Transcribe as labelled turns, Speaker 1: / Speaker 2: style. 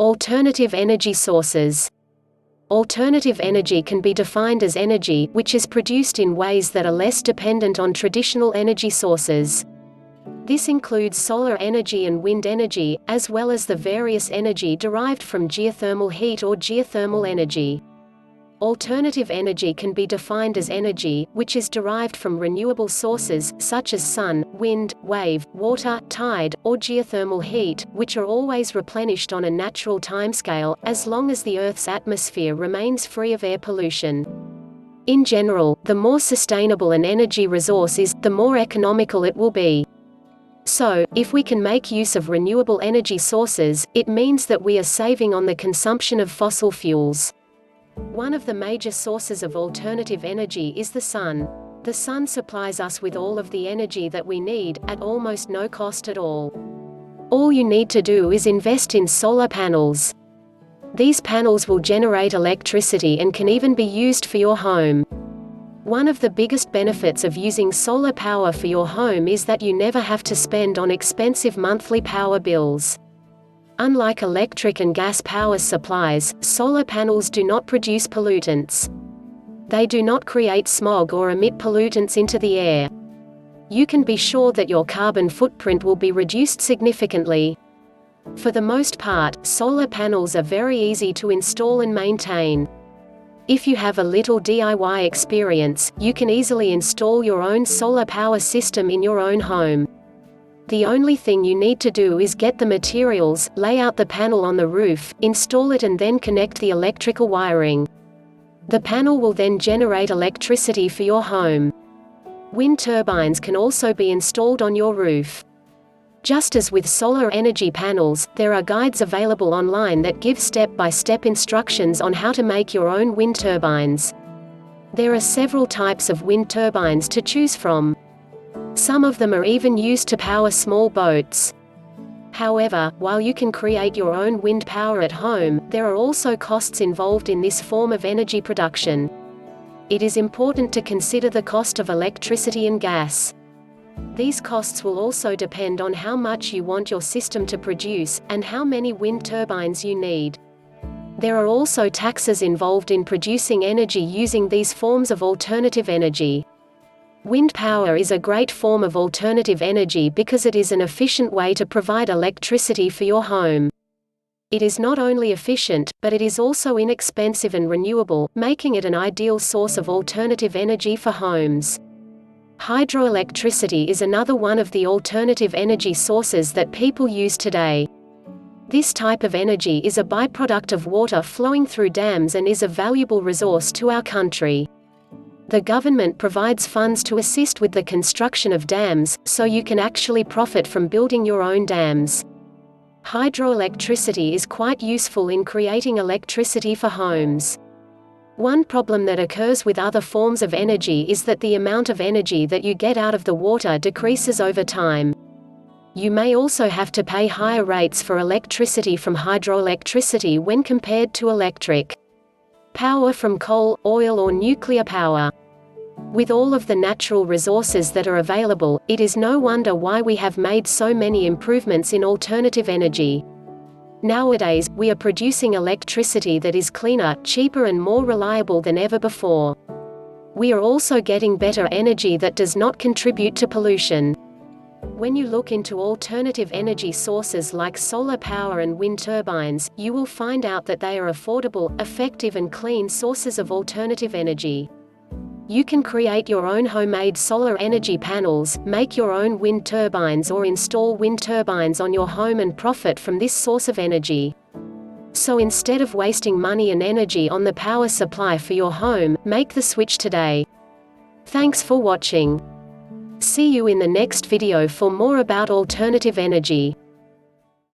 Speaker 1: Alternative energy sources. Alternative energy can be defined as energy which is produced in ways that are less dependent on traditional energy sources. This includes solar energy and wind energy, as well as the various energy derived from geothermal heat or geothermal energy. Alternative energy can be defined as energy which is derived from renewable sources, such as sun, wind, wave, water, tide, or geothermal heat, which are always replenished on a natural timescale, as long as the Earth's atmosphere remains free of air pollution. In general, the more sustainable an energy resource is, the more economical it will be. So, if we can make use of renewable energy sources, it means that we are saving on the consumption of fossil fuels. One of the major sources of alternative energy is the sun. The sun supplies us with all of the energy that we need, at almost no cost at all. All you need to do is invest in solar panels. These panels will generate electricity and can even be used for your home. One of the biggest benefits of using solar power for your home is that you never have to spend on expensive monthly power bills. Unlike electric and gas power supplies, solar panels do not produce pollutants. They do not create smog or emit pollutants into the air. You can be sure that your carbon footprint will be reduced significantly. For the most part, solar panels are very easy to install and maintain. If you have a little DIY experience, you can easily install your own solar power system in your own home. The only thing you need to do is get the materials, lay out the panel on the roof, install it and then connect the electrical wiring. The panel will then generate electricity for your home. Wind turbines can also be installed on your roof. Just as with solar energy panels, there are guides available online that give step-by-step instructions on how to make your own wind turbines. There are several types of wind turbines to choose from. Some of them are even used to power small boats. However, while you can create your own wind power at home, there are also costs involved in this form of energy production. It is important to consider the cost of electricity and gas. These costs will also depend on how much you want your system to produce, and how many wind turbines you need. There are also taxes involved in producing energy using these forms of alternative energy. Wind power is a great form of alternative energy because it is an efficient way to provide electricity for your home. It is not only efficient, but it is also inexpensive and renewable, making it an ideal source of alternative energy for homes. Hydroelectricity is another one of the alternative energy sources that people use today. This type of energy is a byproduct of water flowing through dams and is a valuable resource to our country. The government provides funds to assist with the construction of dams, so you can actually profit from building your own dams. Hydroelectricity is quite useful in creating electricity for homes. One problem that occurs with other forms of energy is that the amount of energy that you get out of the water decreases over time. You may also have to pay higher rates for electricity from hydroelectricity when compared to electric power from coal, oil or nuclear power. With all of the natural resources that are available, it is no wonder why we have made so many improvements in alternative energy. Nowadays, we are producing electricity that is cleaner, cheaper and more reliable than ever before. We are also getting better energy that does not contribute to pollution. When you look into alternative energy sources like solar power and wind turbines, you will find out that they are affordable, effective and clean sources of alternative energy. You can create your own homemade solar energy panels, make your own wind turbines or install wind turbines on your home and profit from this source of energy. So instead of wasting money and energy on the power supply for your home, make the switch today. Thanks for watching. See you in the next video for more about alternative energy.